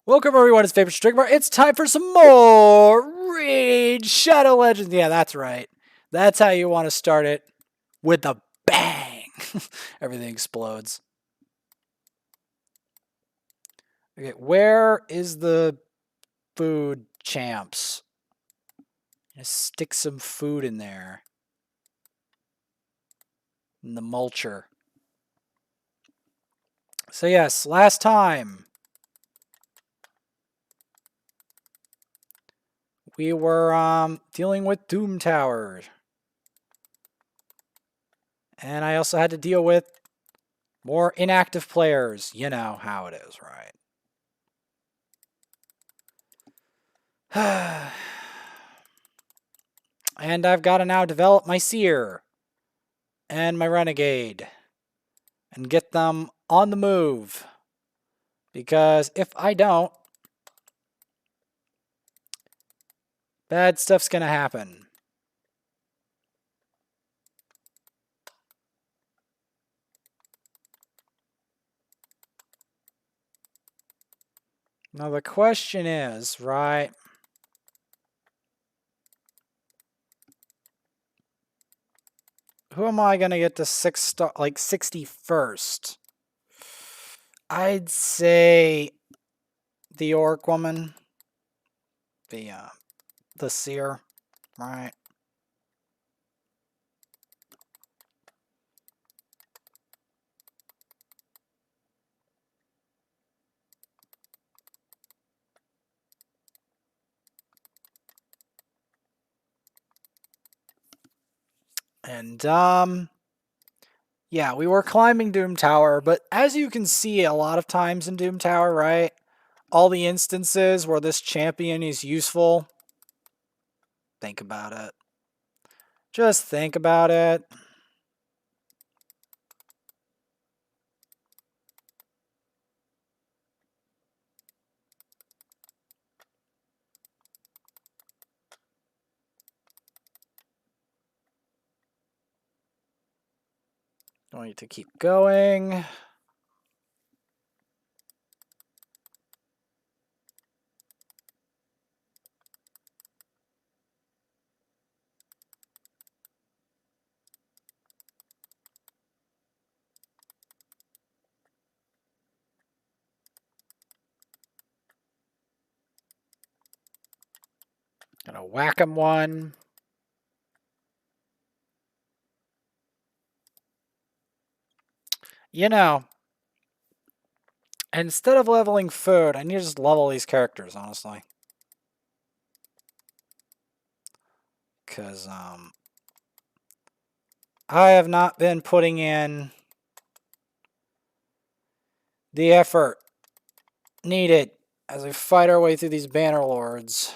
Welcome everyone, it's Favorite Strigmar. It's time for some more Raid Shadow Legends. Yeah, that's right. That's how you want to start it, with a bang. Everything explodes. Okay, where is the food, champs? Just stick some food in there. In the mulcher. So yes, last time we were dealing with Doom Tower. And I also had to deal with more inactive players. You know how it is, right? And I've got to now develop my Seer and my Renegade and get them on the move. Because if I don't, bad stuff's going to happen. Now the question is, right? Who am I going to get to 61st? I'd say the Orc Woman. The Seer, right? And, yeah, we were climbing Doom Tower, but as you can see a lot of times in Doom Tower, right? All the instances where this champion is useful, think about it. Just think about it. Going to keep going. Gonna whack him one. You know, instead of leveling food, I need to just level these characters, honestly. Because, I have not been putting in the effort needed as we fight our way through these banner lords.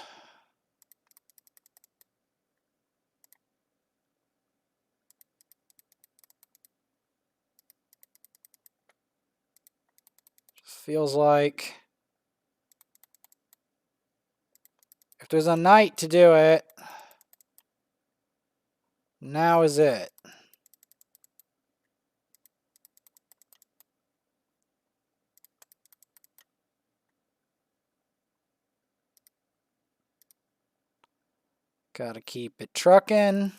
Just feels like if there's a knight to do it, now is it. Gotta keep it trucking.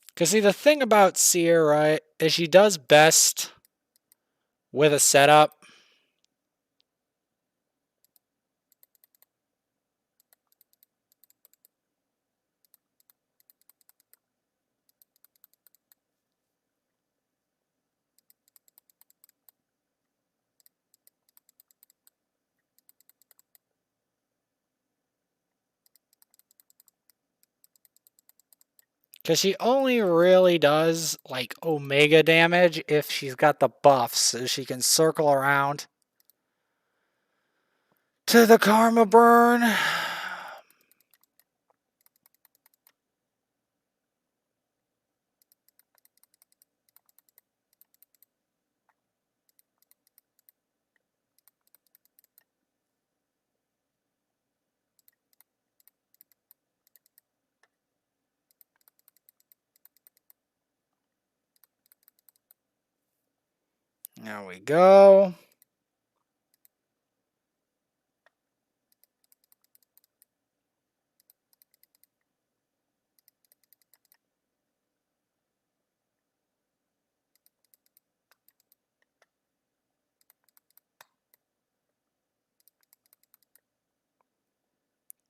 Because see, the thing about Seer, right, is she does best with a setup. Because she only really does, like, Omega damage if she's got the buffs, so she can circle around to the Karma Burn. There we go.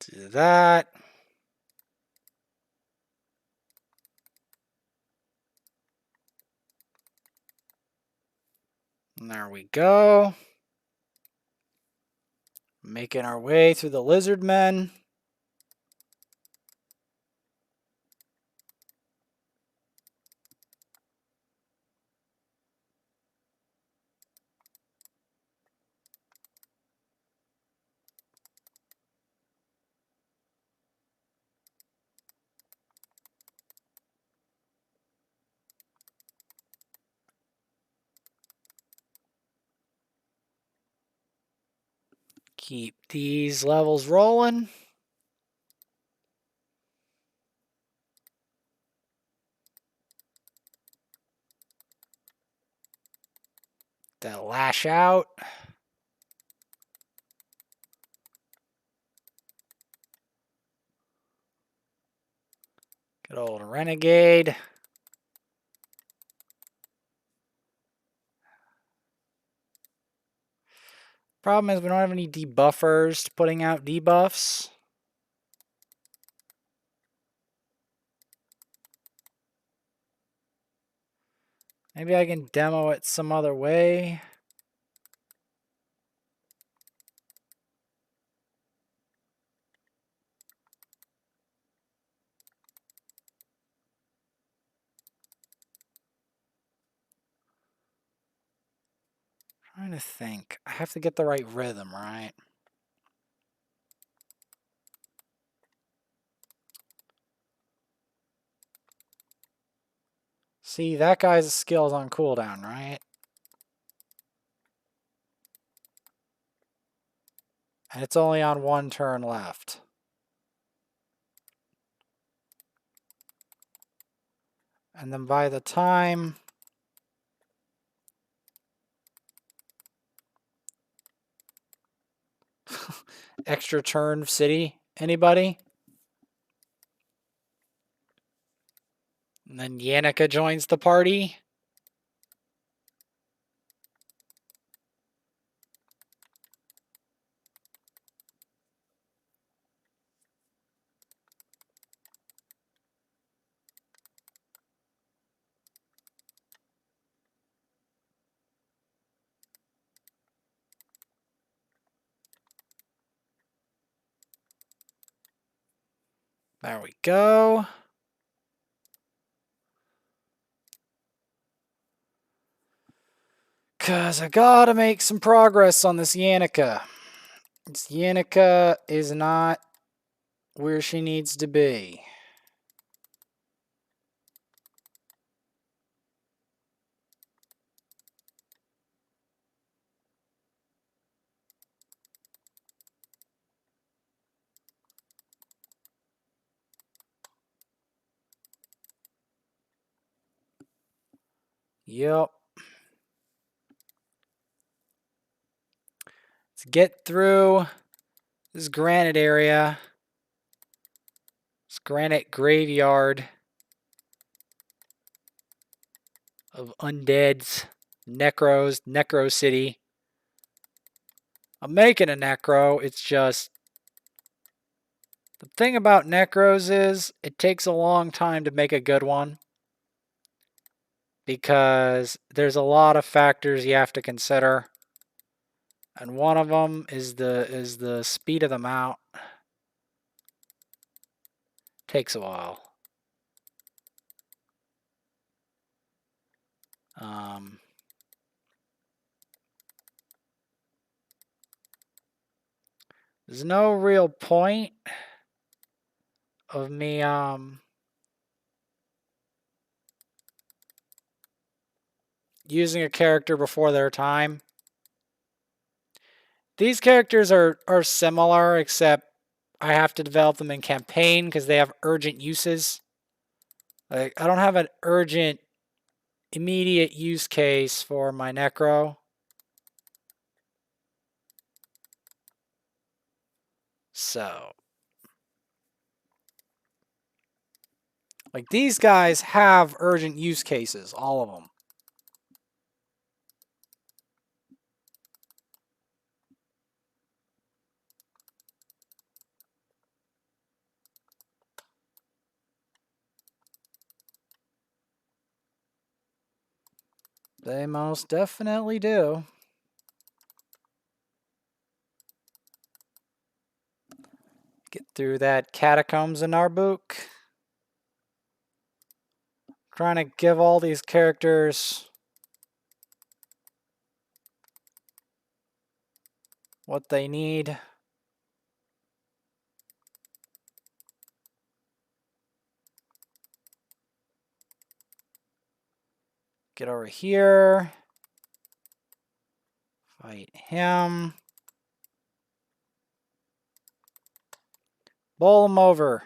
Do that. And there we go. Making our way through the lizard men. Keep these levels rolling. That lash out. Good old renegade. Problem is we don't have any debuffers putting out debuffs. Maybe I can demo it some other way. Trying to think. I have to get the right rhythm, right? See, that guy's skill's on cooldown, right? And it's only on one turn left. And then by the time extra turn city, anybody? And then Yannicka joins the party. There we go. Because I gotta make some progress on this Yannicka. This Yannicka is not where she needs to be. Yep. Let's get through this granite area. This granite graveyard of undeads, necros, necro city. I'm making a necro. It's just the thing about necros is it takes a long time to make a good one because there's a lot of factors you have to consider. And one of them is the speed of the mount. Takes a while. There's no real point of me using a character before their time. These characters are similar, except I have to develop them in campaign because they have urgent uses. Like, I don't have an urgent immediate use case for my Necro. So, like, these guys have urgent use cases, all of them. They most definitely do. Get through that Catacombs in our book. Trying to give all these characters what they need. Get over here. Fight him. Bowl him over.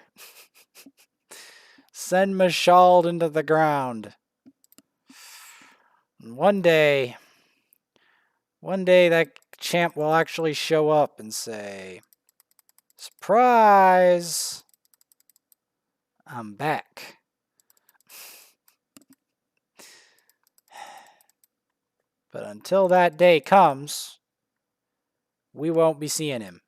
Send Mashald into the ground. And one day that champ will actually show up and say, surprise! I'm back. But until that day comes, we won't be seeing him.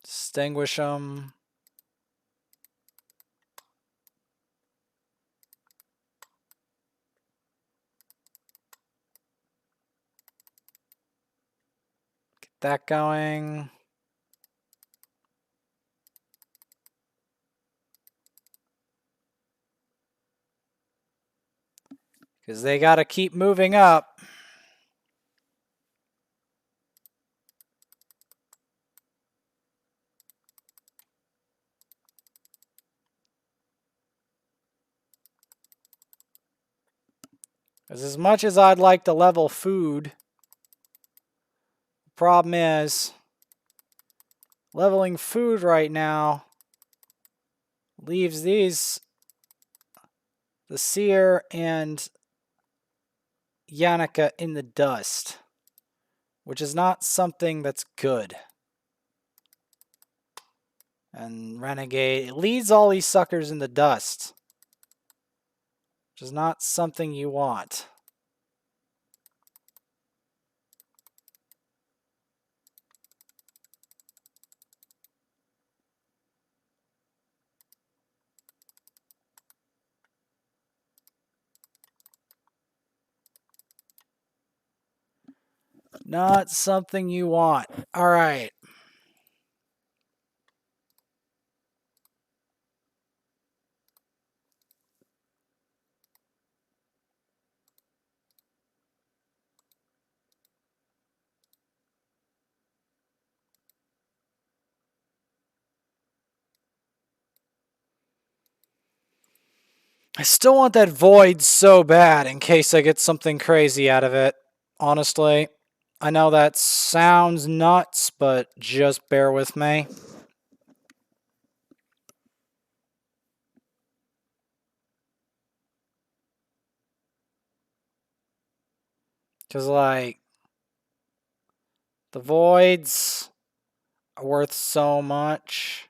Distinguish them. Get that going. Because they got to keep moving up. Because as much as I'd like to level food, the problem is leveling food right now leaves these, the Seer and Yannicka, in the dust, which is not something that's good. And Renegade, it leads all these suckers in the dust, which is not something you want. Not something you want. All right. I still want that void so bad in case I get something crazy out of it. Honestly, I know that sounds nuts, but just bear with me. Because, like, the voids are worth so much.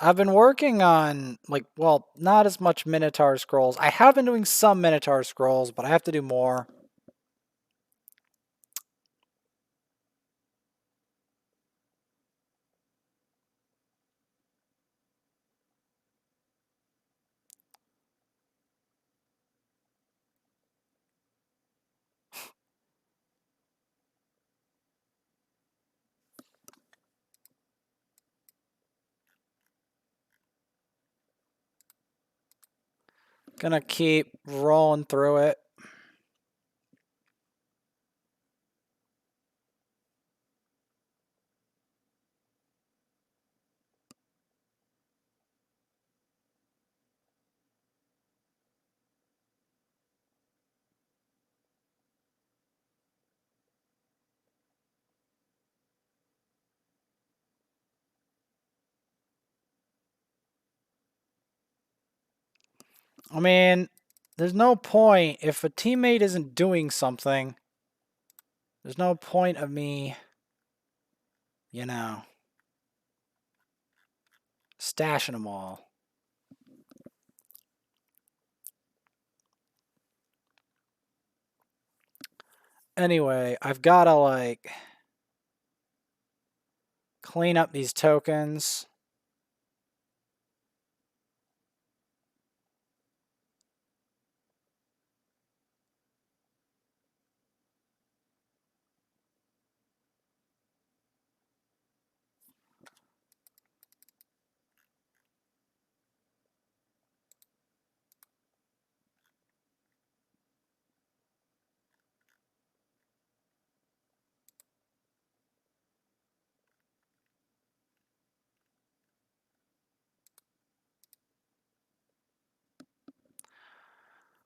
I've been working on, like, well, not as much Minotaur scrolls. I have been doing some Minotaur scrolls, but I have to do more. Gonna keep rolling through it. I mean, there's no point if a teammate isn't doing something. There's no point of me, you know, stashing them all. Anyway, I've got to like clean up these tokens.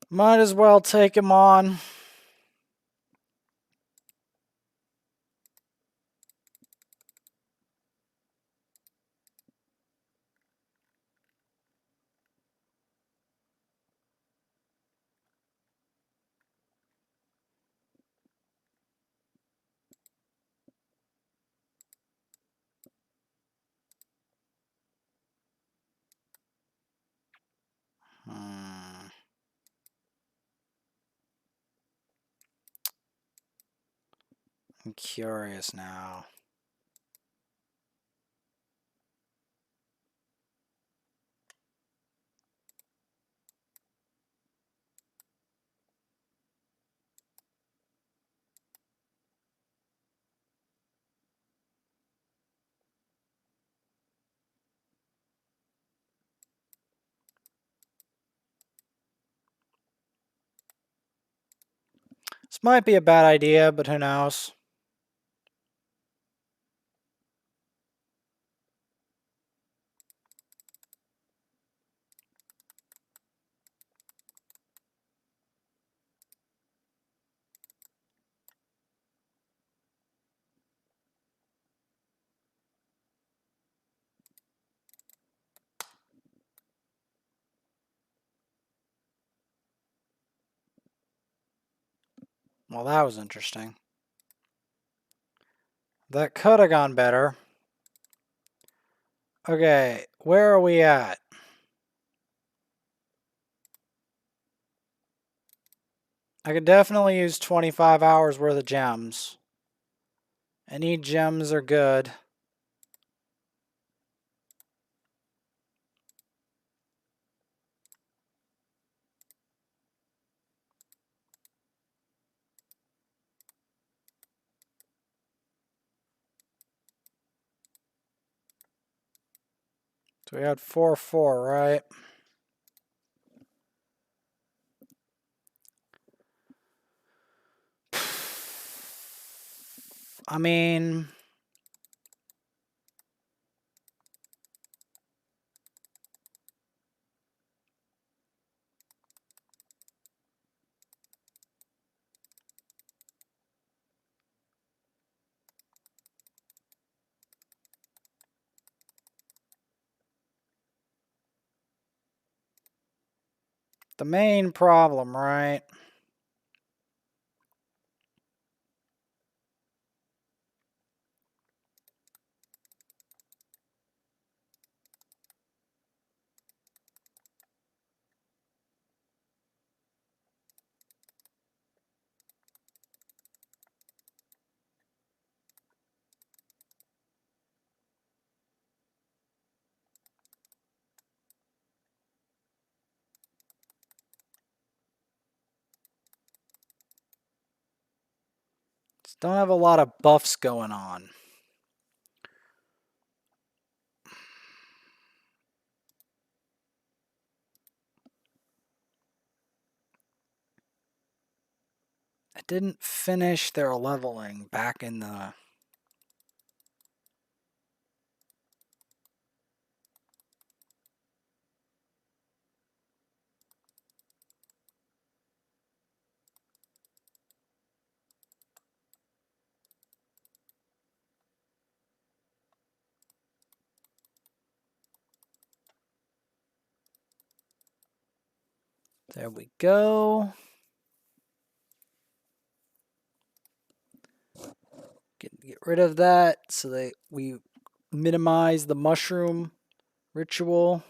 Might as well take him on. I'm curious now. This might be a bad idea, but who knows? Well, that was interesting. That could have gone better. Okay, where are we at? I could definitely use 25 hours worth of gems. Any gems are good. So we had 4-4, right? I mean, the main problem, right? Just don't have a lot of buffs going on. I didn't finish their leveling back in the... There we go. Get rid of that so that we minimize the mushroom ritual.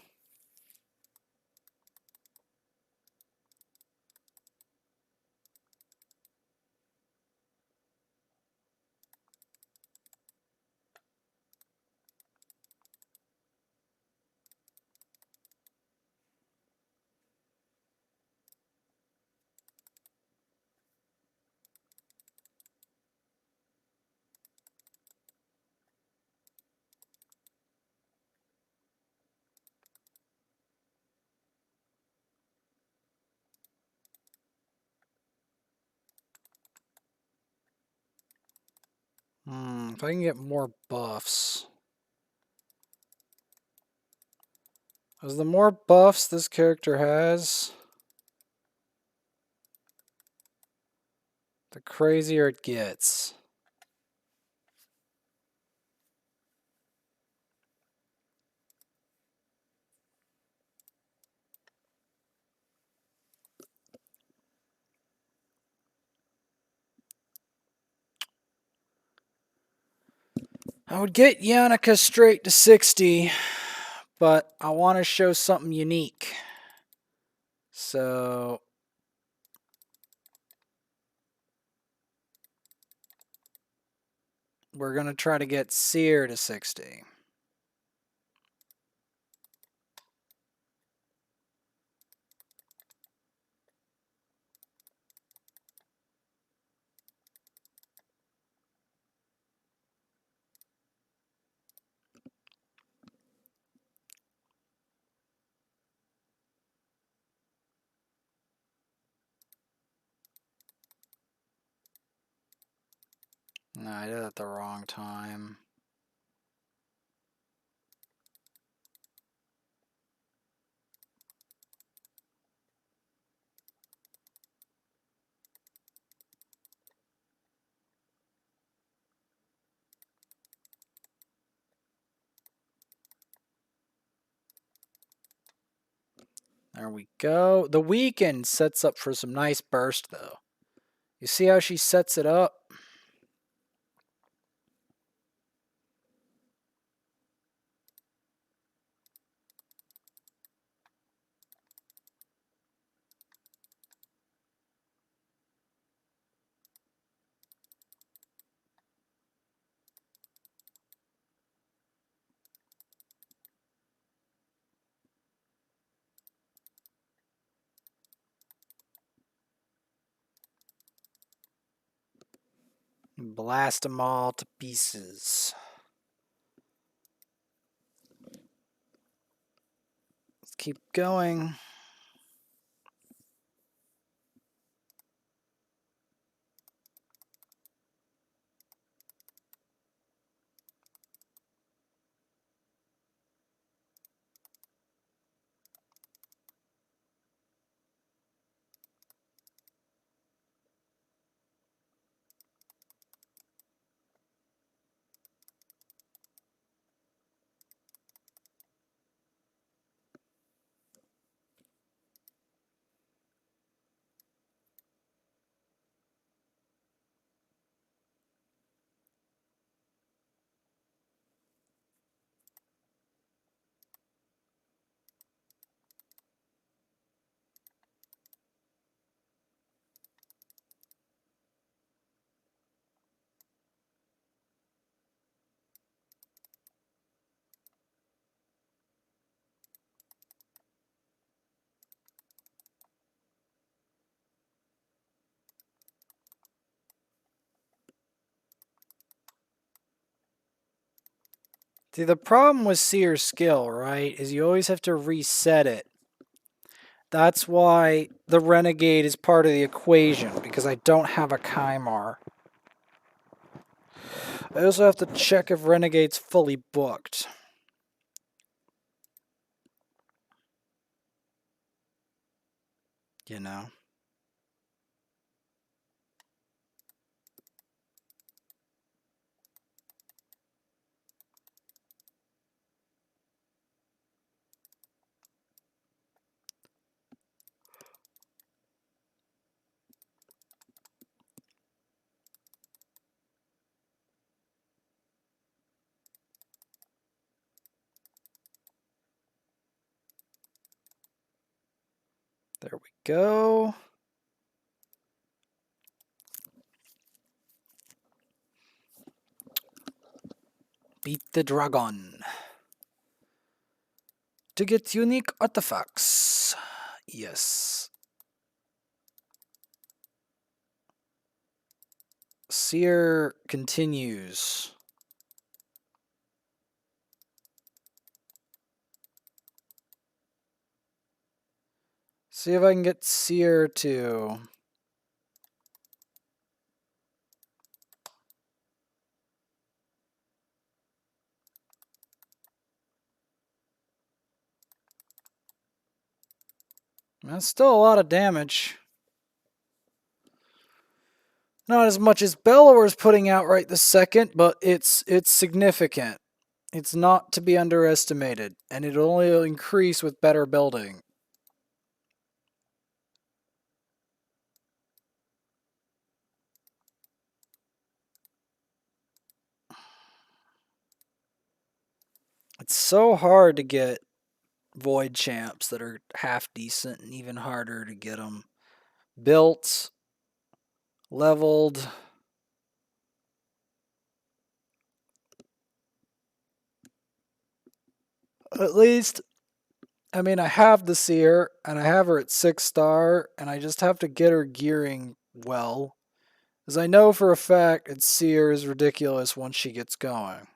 If I can get more buffs. Because the more buffs this character has, the crazier it gets. I would get Yannicka straight to 60, but I want to show something unique. So we're going to try to get Seer to 60. No, I did it at the wrong time. There we go. The weekend sets up for some nice burst, though. You see how she sets it up? Blast them all to pieces. Let's keep going. See, the problem with Seer's skill, right, is you always have to reset it. That's why the Renegade is part of the equation, because I don't have a Kymar. I also have to check if Renegade's fully booked. You know? There we go. Beat the dragon. To get unique artifacts. Yes. Seer continues. See if I can get Seer to... That's still a lot of damage. Not as much as Bellower's putting out right this second, but it's significant. It's not to be underestimated, and it'll only increase with better building. It's so hard to get Void champs that are half decent, and even harder to get them built, leveled. At least, I mean, I have the Seer, and I have her at 6-star, and I just have to get her gearing well. As I know for a fact that Seer is ridiculous once she gets going.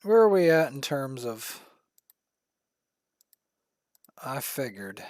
Where are we at in terms of... I figured.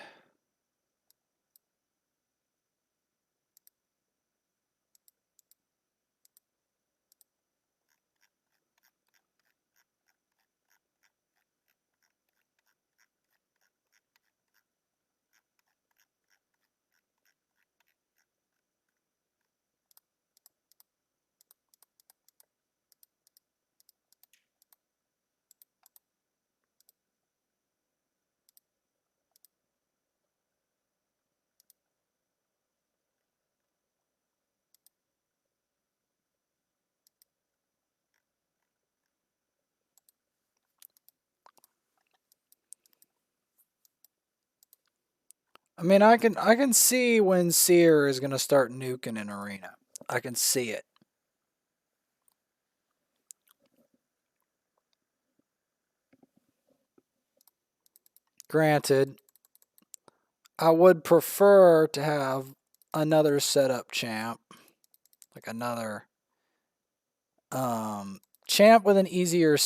I mean, I can see when Seer is going to start nuking an arena. I can see it. Granted, I would prefer to have another setup champ. Like another champ with an easier,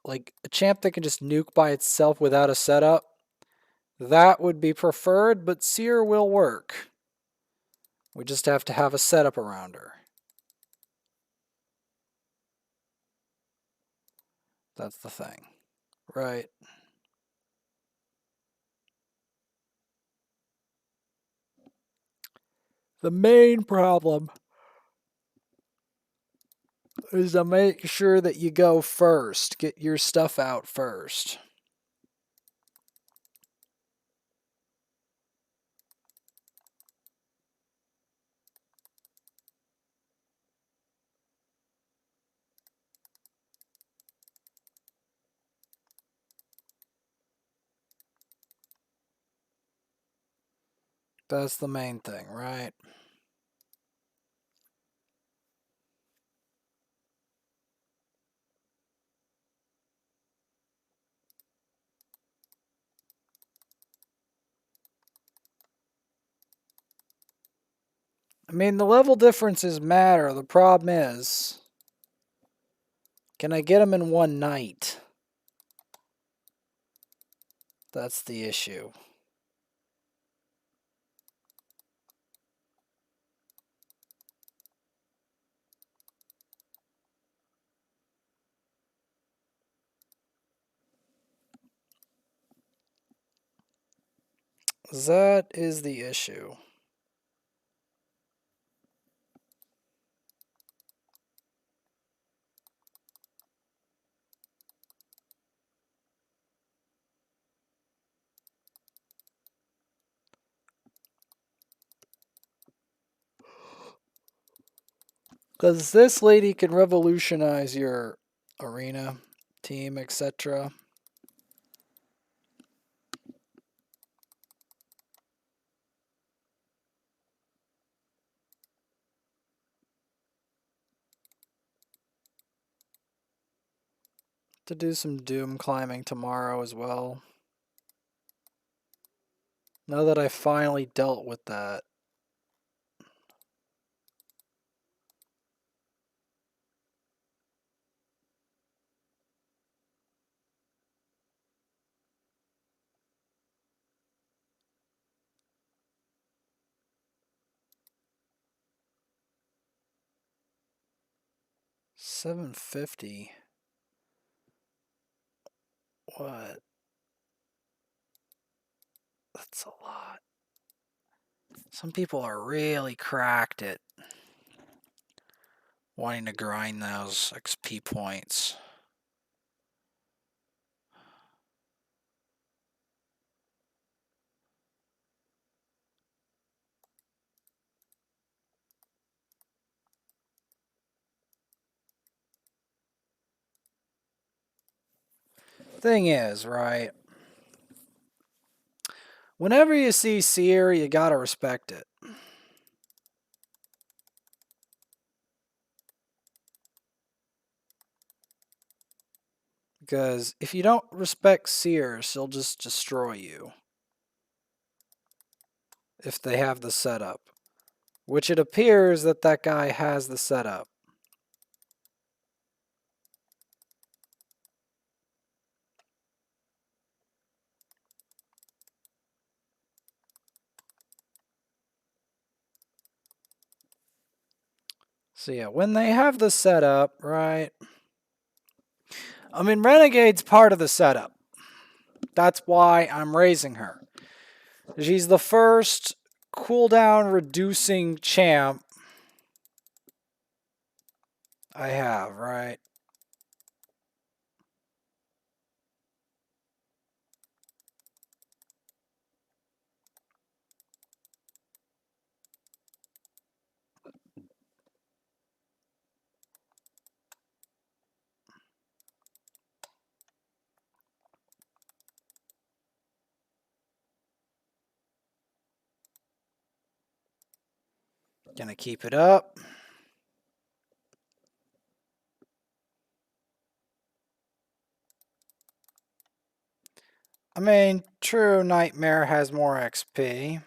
like a champ that can just nuke by itself without a setup. That would be preferred, but Seer will work. We just have to have a setup around her. That's the thing. Right. The main problem is to make sure that you go first. Get your stuff out first. That's the main thing, right? I mean, the level differences matter. The problem is, can I get them in one night? That's the issue. That is the issue. Because this lady can revolutionize your arena, team, etc. To do some doom climbing tomorrow as well. Now that I finally dealt with that. $750. What? That's a lot. Some people are really cracked at wanting to grind those XP points. Thing is, right? Whenever you see Seer, you gotta respect it. Because if you don't respect Seer, she'll just destroy you. If they have the setup. Which it appears that that guy has the setup. So yeah, when they have the setup, right? I mean, Renegade's part of the setup. That's why I'm raising her. She's the first cooldown reducing champ I have, right? Gonna keep it up. I mean, true, Nightmare has more XP.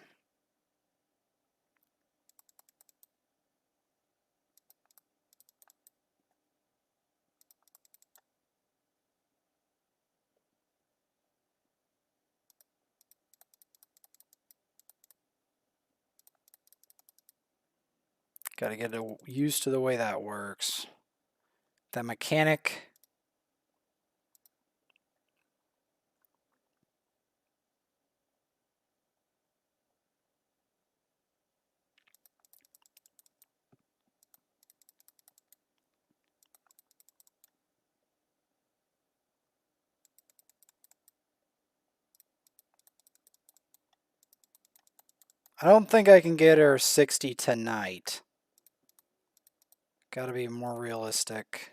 Gotta get used to the way that works. That mechanic. I don't think I can get her 60 tonight. Gotta be more realistic.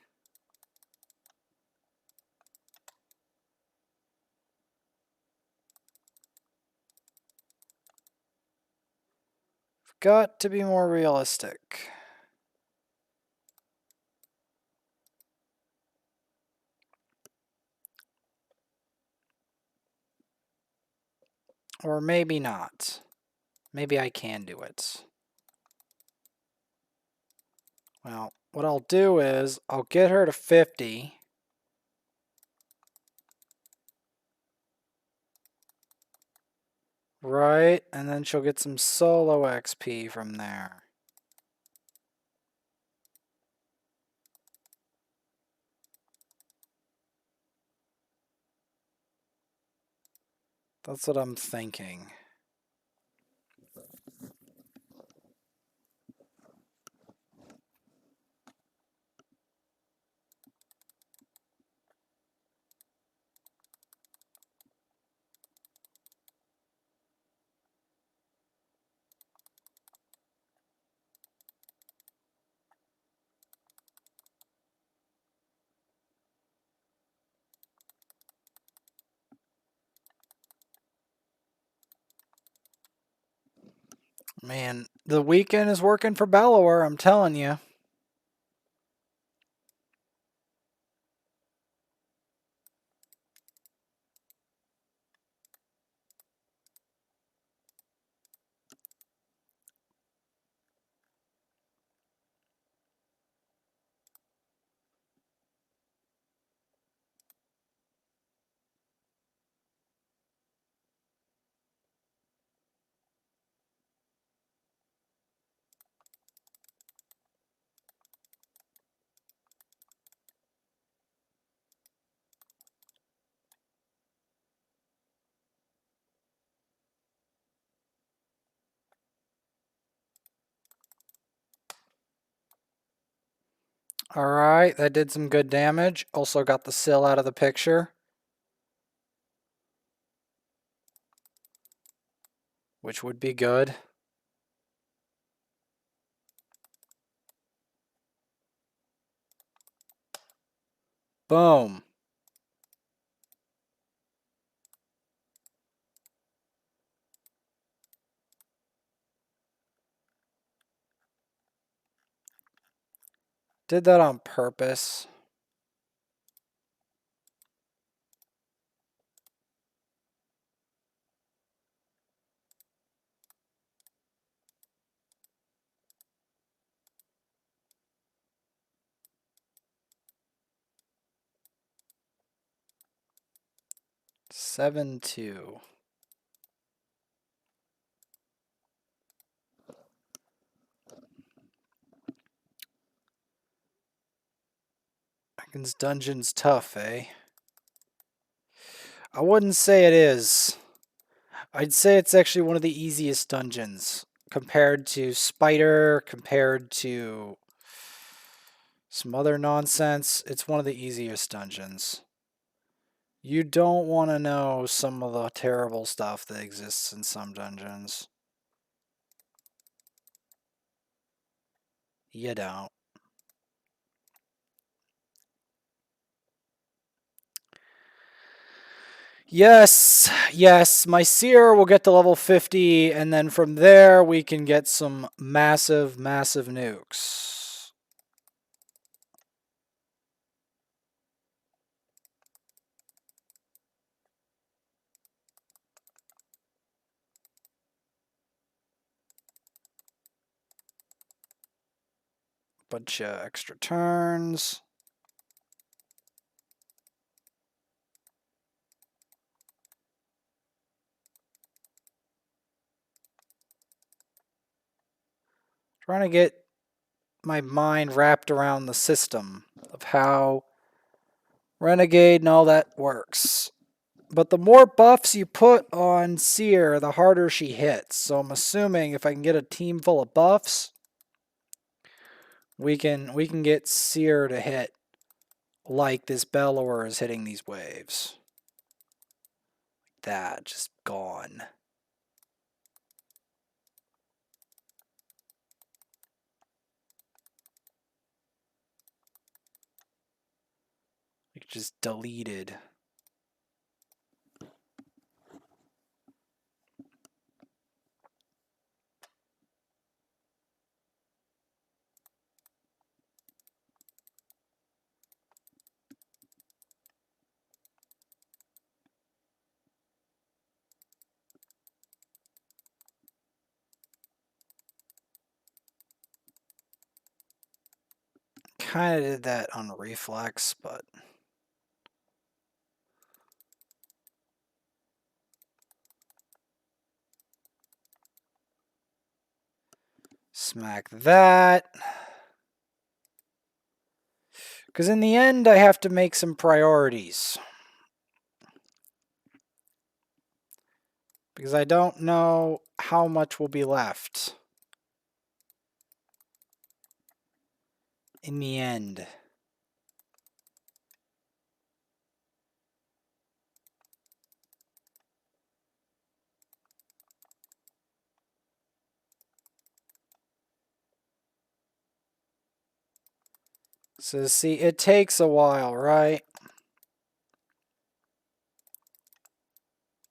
Got to be more realistic. Or maybe not. Maybe I can do it. Well, what I'll do is I'll get her to 50. Right, and then she'll get some solo XP from there. That's what I'm thinking. Man, the weekend is working for Bellower, I'm telling you. Alright, that did some good damage. Also got the sill out of the picture, which would be good. Boom. Did that on purpose. (7-2). Dragon's Dungeon's tough, eh? I wouldn't say it is. I'd say it's actually one of the easiest dungeons compared to Spider, compared to some other nonsense. It's one of the easiest dungeons. You don't want to know some of the terrible stuff that exists in some dungeons. You don't. Yes, yes, my Seer will get to level 50, and then from there we can get some massive, massive nukes. Bunch of extra turns. Trying to get my mind wrapped around the system of how Renegade and all that works. But the more buffs you put on Seer, the harder she hits. So I'm assuming if I can get a team full of buffs, we can get Seer to hit like this Bellower is hitting these waves. That just gone. Like just deleted. Kind of did that on reflex, but smack that. Because in the end, I have to make some priorities. Because I don't know how much will be left in the end. So see, it takes a while, right?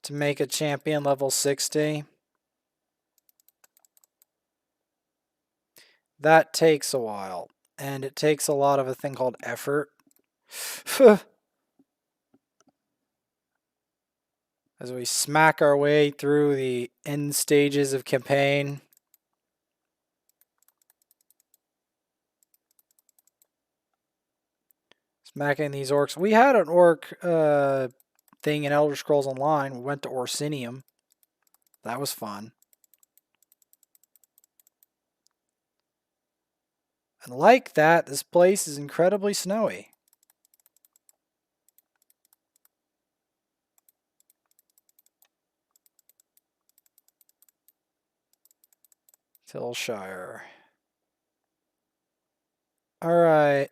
To make a champion level 60. That takes a while. And it takes a lot of a thing called effort. As we smack our way through the end stages of campaign. Smacking these orcs. We had an orc thing in Elder Scrolls Online. We went to Orsinium. That was fun. And like that, this place is incredibly snowy. Tillshire. Alright.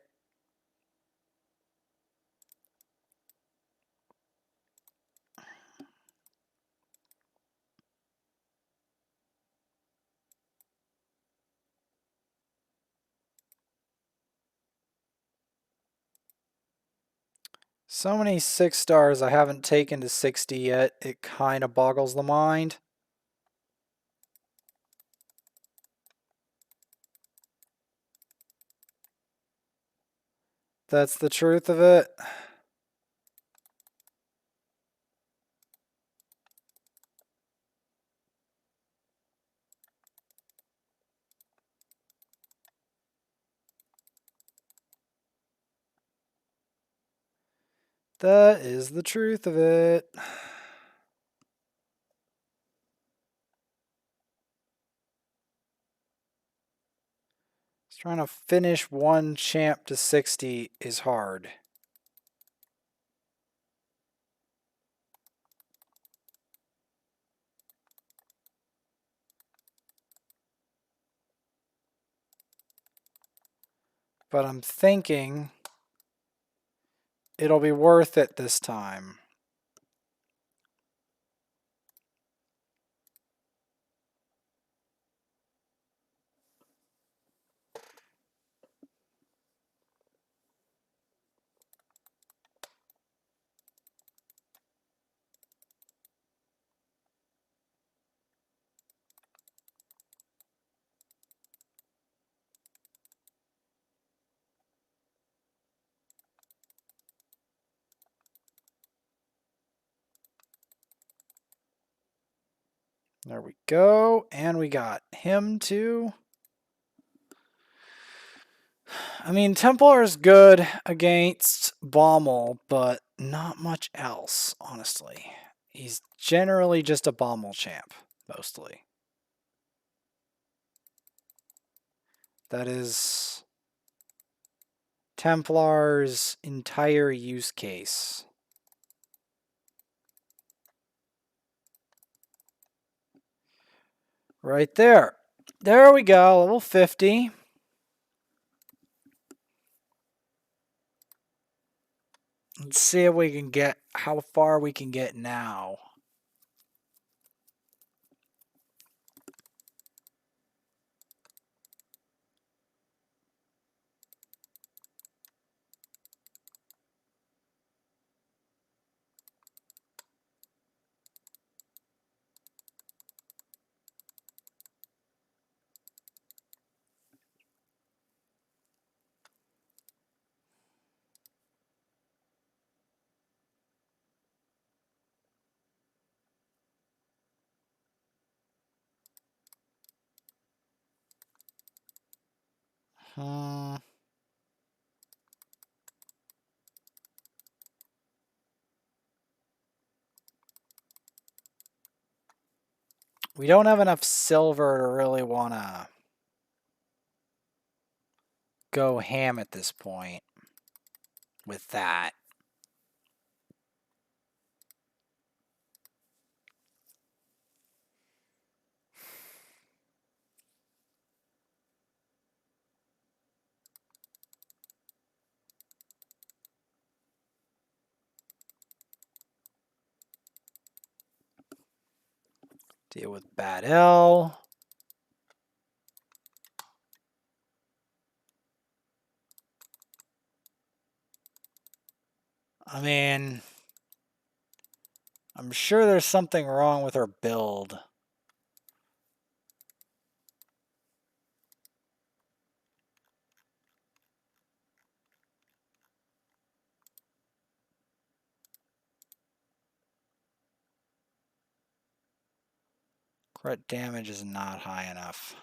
So many 6 stars I haven't taken to 60 yet. It kind of boggles the mind. That's the truth of it. That is the truth of it. Just trying to finish one champ to 60 is hard. But I'm thinking it'll be worth it this time. There we go. And we got him too. I mean, Templar is good against Bommel, but not much else, honestly. He's generally just a Bommel champ, mostly. That is Templar's entire use case. Right there. There we go, level 50. Let's see if we can get, how far we can get now. We don't have enough silver to really want to go ham at this point with that. Deal with Bad L. I mean, I'm sure there's something wrong with her build. Crit damage is not high enough.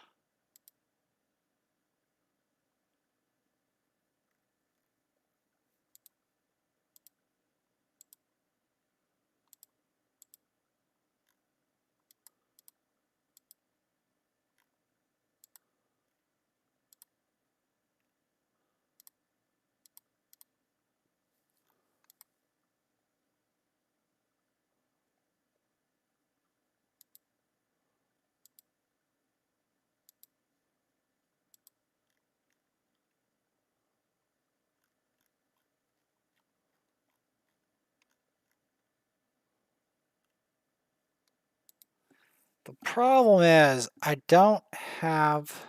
The problem is I don't have...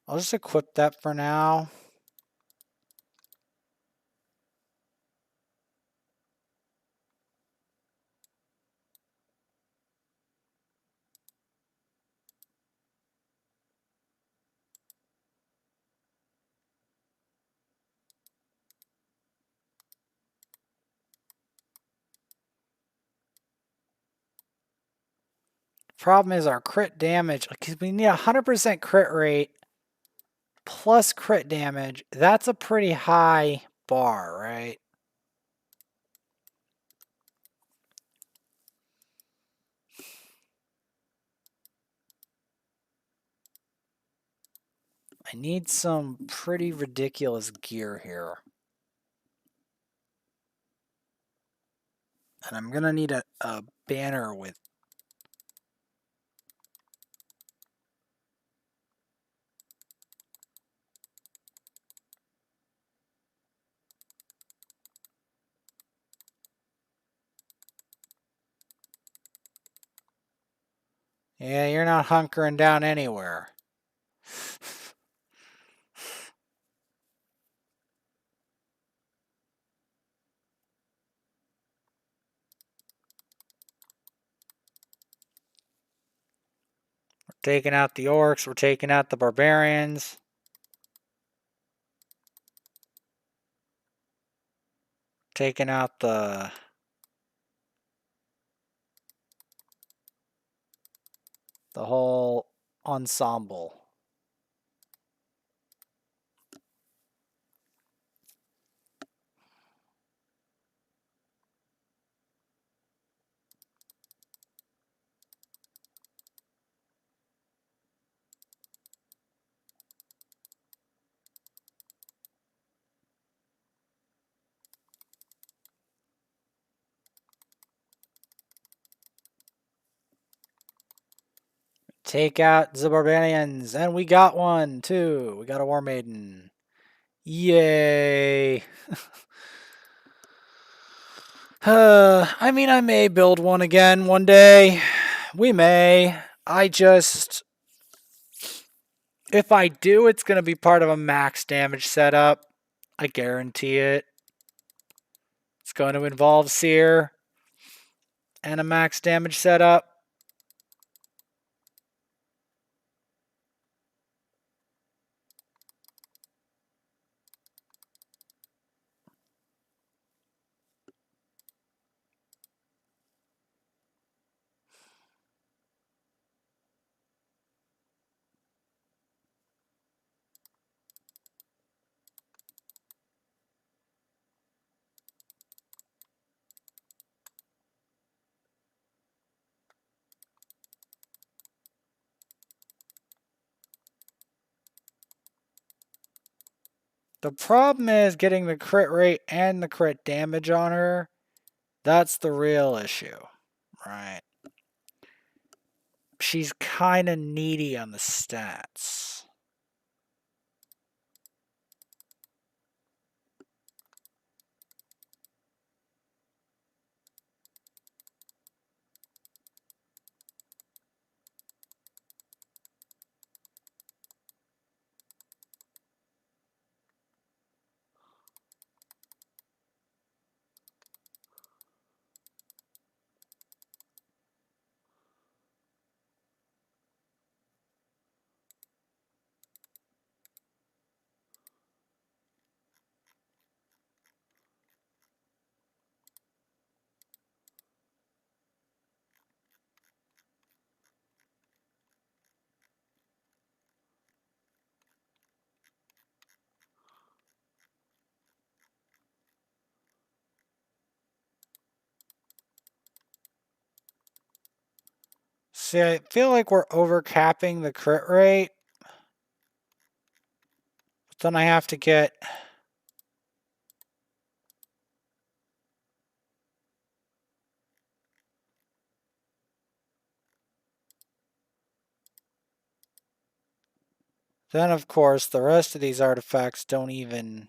I'll just equip that for now. Problem is our crit damage, because we need 100% crit rate plus crit damage. That's a pretty high bar, right? I need some pretty ridiculous gear here. And I'm going to need a banner with... Yeah, you're not hunkering down anywhere. We're taking out the orcs. We're taking out the barbarians. Taking out the whole ensemble. Take out the barbarians. And we got one, too. We got a war maiden. Yay. I mean, I may build one again one day. We may. If I do, it's going to be part of a max damage setup. I guarantee it. It's going to involve Seer and a max damage setup. The problem is getting the crit rate and the crit damage on her. That's the real issue, right? She's kind of needy on the stats. See, I feel like we're overcapping the crit rate. But then I have to get... Then, of course, the rest of these artifacts don't even...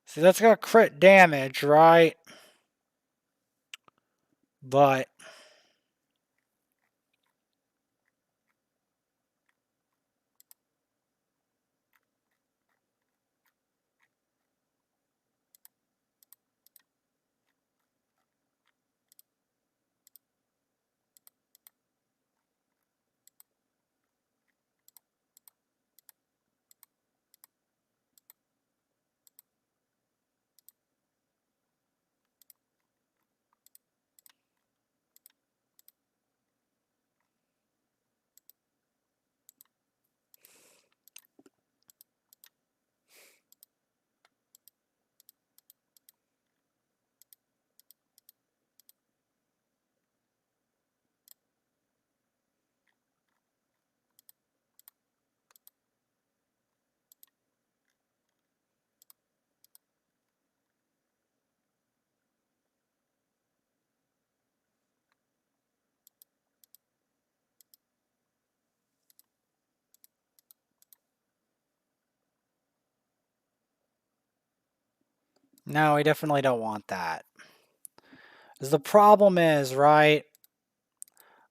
See, that's got crit damage, right? But... No, we definitely don't want that. Because the problem is, right,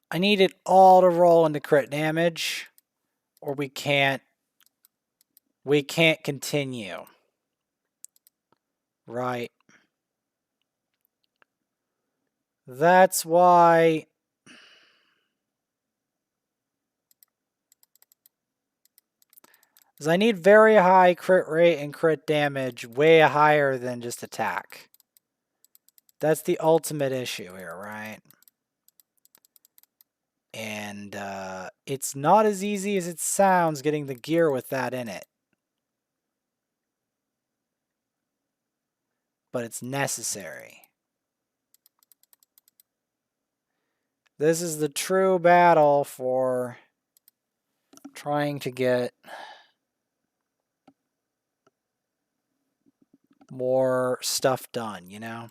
I need it all to roll into crit damage, or we can't continue. Right. That's why... Because I need very high crit rate and crit damage, way higher than just attack. That's the ultimate issue here, right? And it's not as easy as it sounds getting the gear with that in it. But it's necessary. This is the true battle for trying to get more stuff done, you know?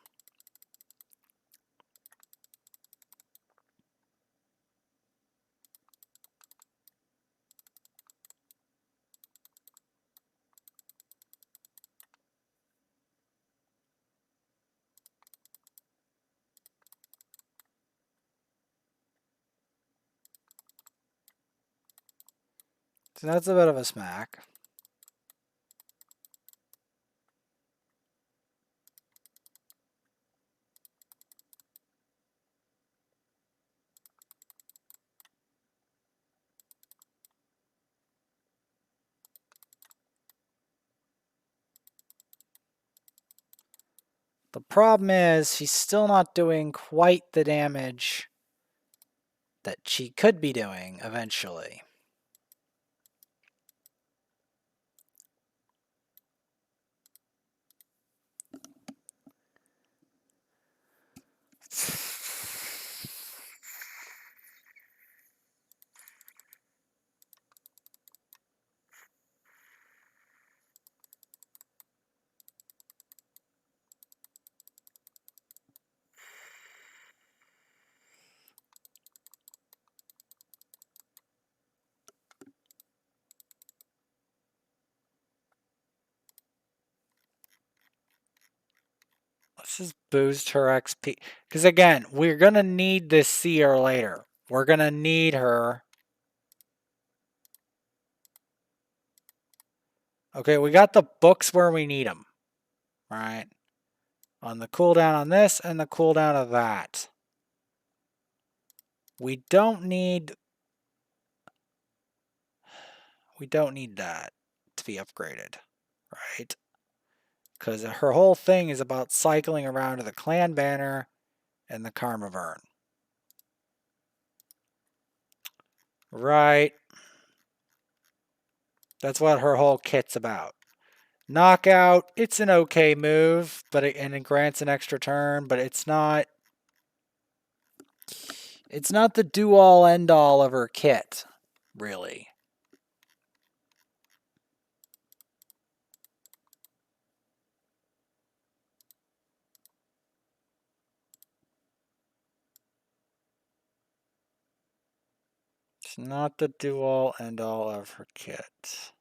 So that's a bit of a smack. The problem is she's still not doing quite the damage that she could be doing eventually. Let's just boost her XP. Because again, we're going to need this Seer later. We're going to need her. Okay, we got the books where we need them. Right? On the cooldown on this and the cooldown of that. We don't need that to be upgraded. Right? Because her whole thing is about cycling around to the clan banner and the Karma Burn. Right. That's what her whole kit's about. Knockout, it's an okay move, but and it grants an extra turn, but it's not the do-all end-all of her kit, really. It's not the do-all end-all of her kit.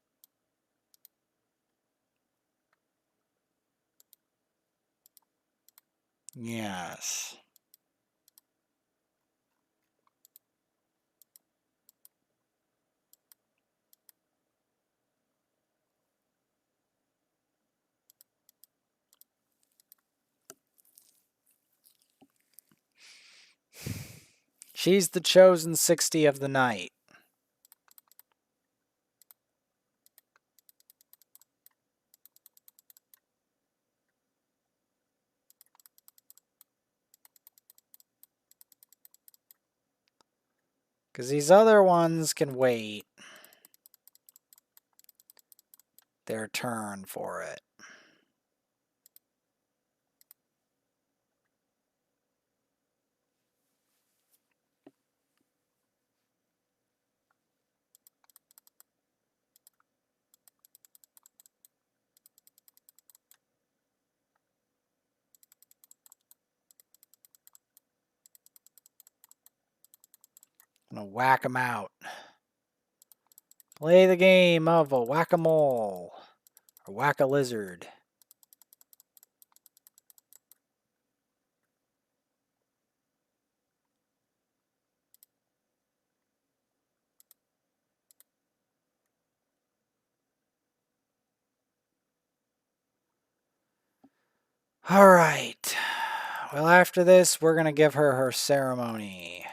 Yes. She's the chosen 60 of the night. Because these other ones can wait their turn for it. I'm going to whack them out. Play the game of a whack-a-mole. Or whack-a-lizard. All right. Well, after this, we're going to give her her ceremony.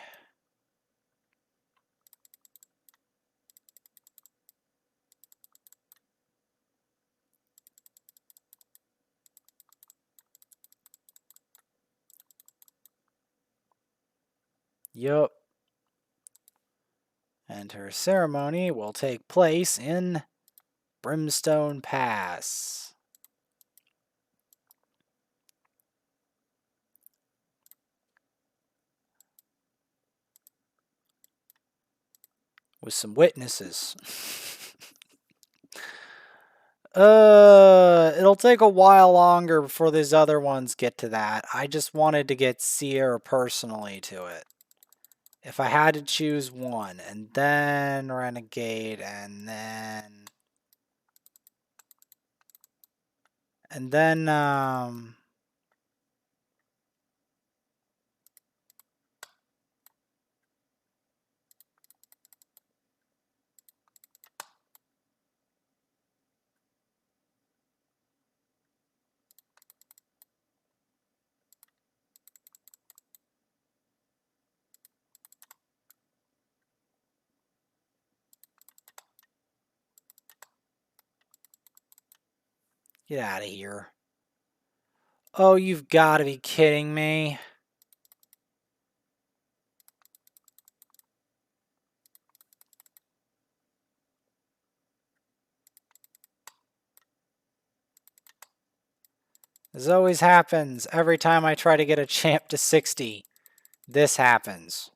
Yup. And her ceremony will take place in Brimstone Pass. With some witnesses. It'll take a while longer before these other ones get to that. I just wanted to get Seer personally to it. If I had to choose one, and then Renegade, and then get out of here. Oh, you've got to be kidding me. This always happens every time I try to get a champ to 60. This happens.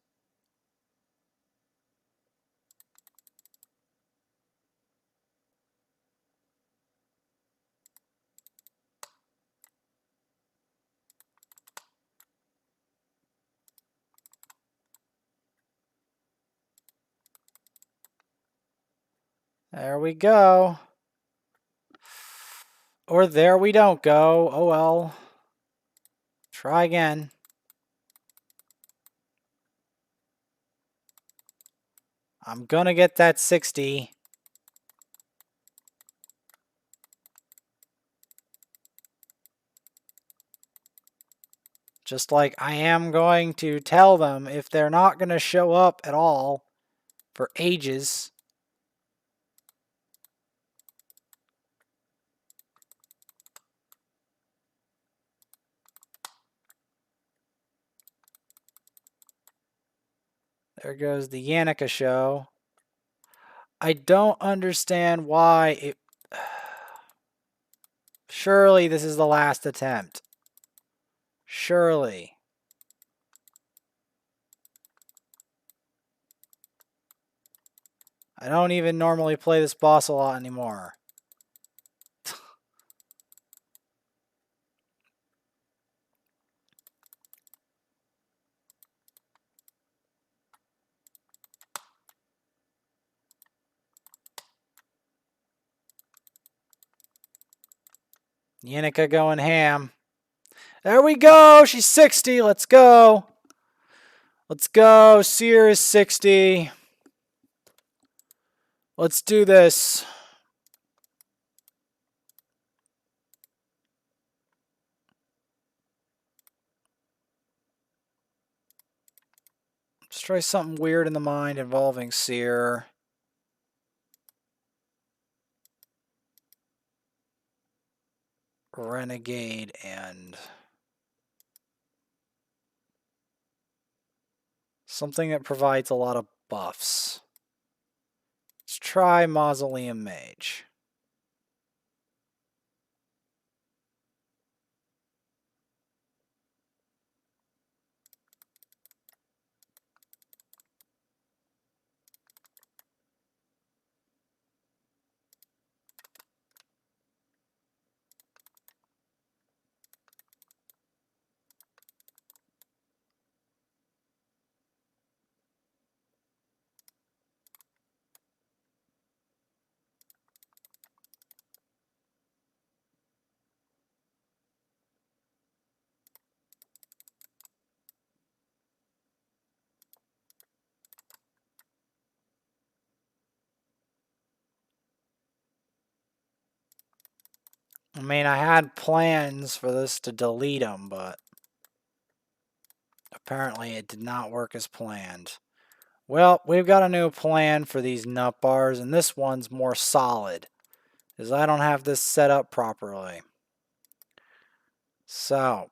There we go. Or there we don't go. Oh well. Try again. I'm gonna get that 60. Just like I am going to tell them if they're not going to show up at all for ages. There goes the Yannicka show. I don't understand why it... Surely this is the last attempt. Surely. I don't even normally play this boss a lot anymore. Yannicka going ham. There we go. She's 60. Let's go. Let's go. Seer is 60. Let's do this. Let's try something weird in the mind involving Seer. Renegade and something that provides a lot of buffs. Let's try Mausoleum Mage. I mean, I had plans for this to delete them, but apparently it did not work as planned. Well, we've got a new plan for these nut bars, and this one's more solid, because I don't have this set up properly. So,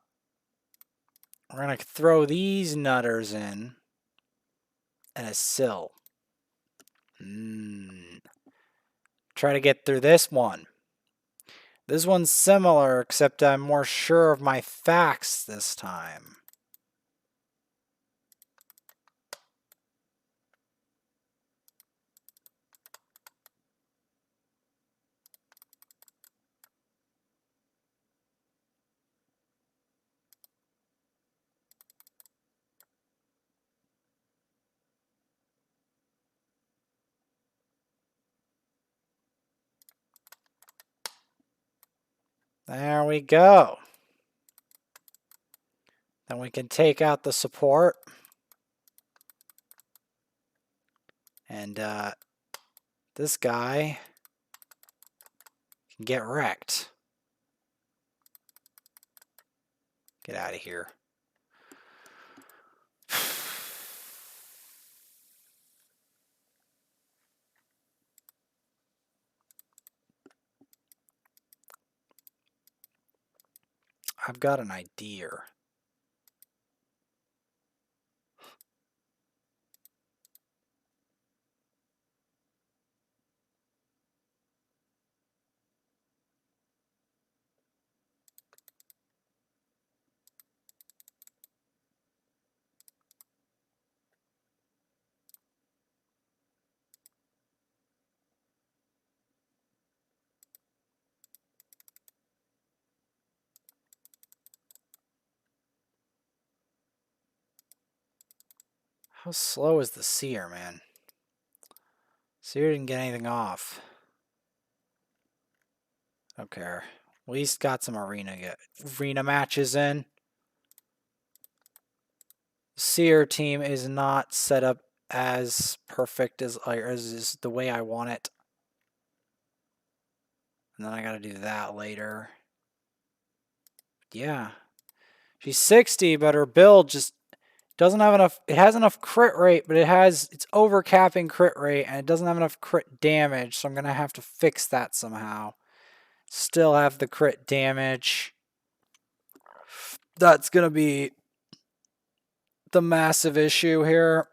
we're going to throw these nutters in and a sill. Try to get through this one. This one's similar, except I'm more sure of my facts this time. There we go. Then we can take out the support. And this guy can get wrecked. Get out of here. I've got an idea. How slow is the Seer, man? Seer didn't get anything off. Okay. At least got some arena matches in. Seer team is not set up as perfect as is the way I want it. And then I gotta do that later. Yeah. She's 60, but her build just doesn't have enough. It has enough crit rate, but it's overcapping crit rate, and it doesn't have enough crit damage, so I'm gonna have to fix that somehow. Still have the crit damage. That's gonna be the massive issue here.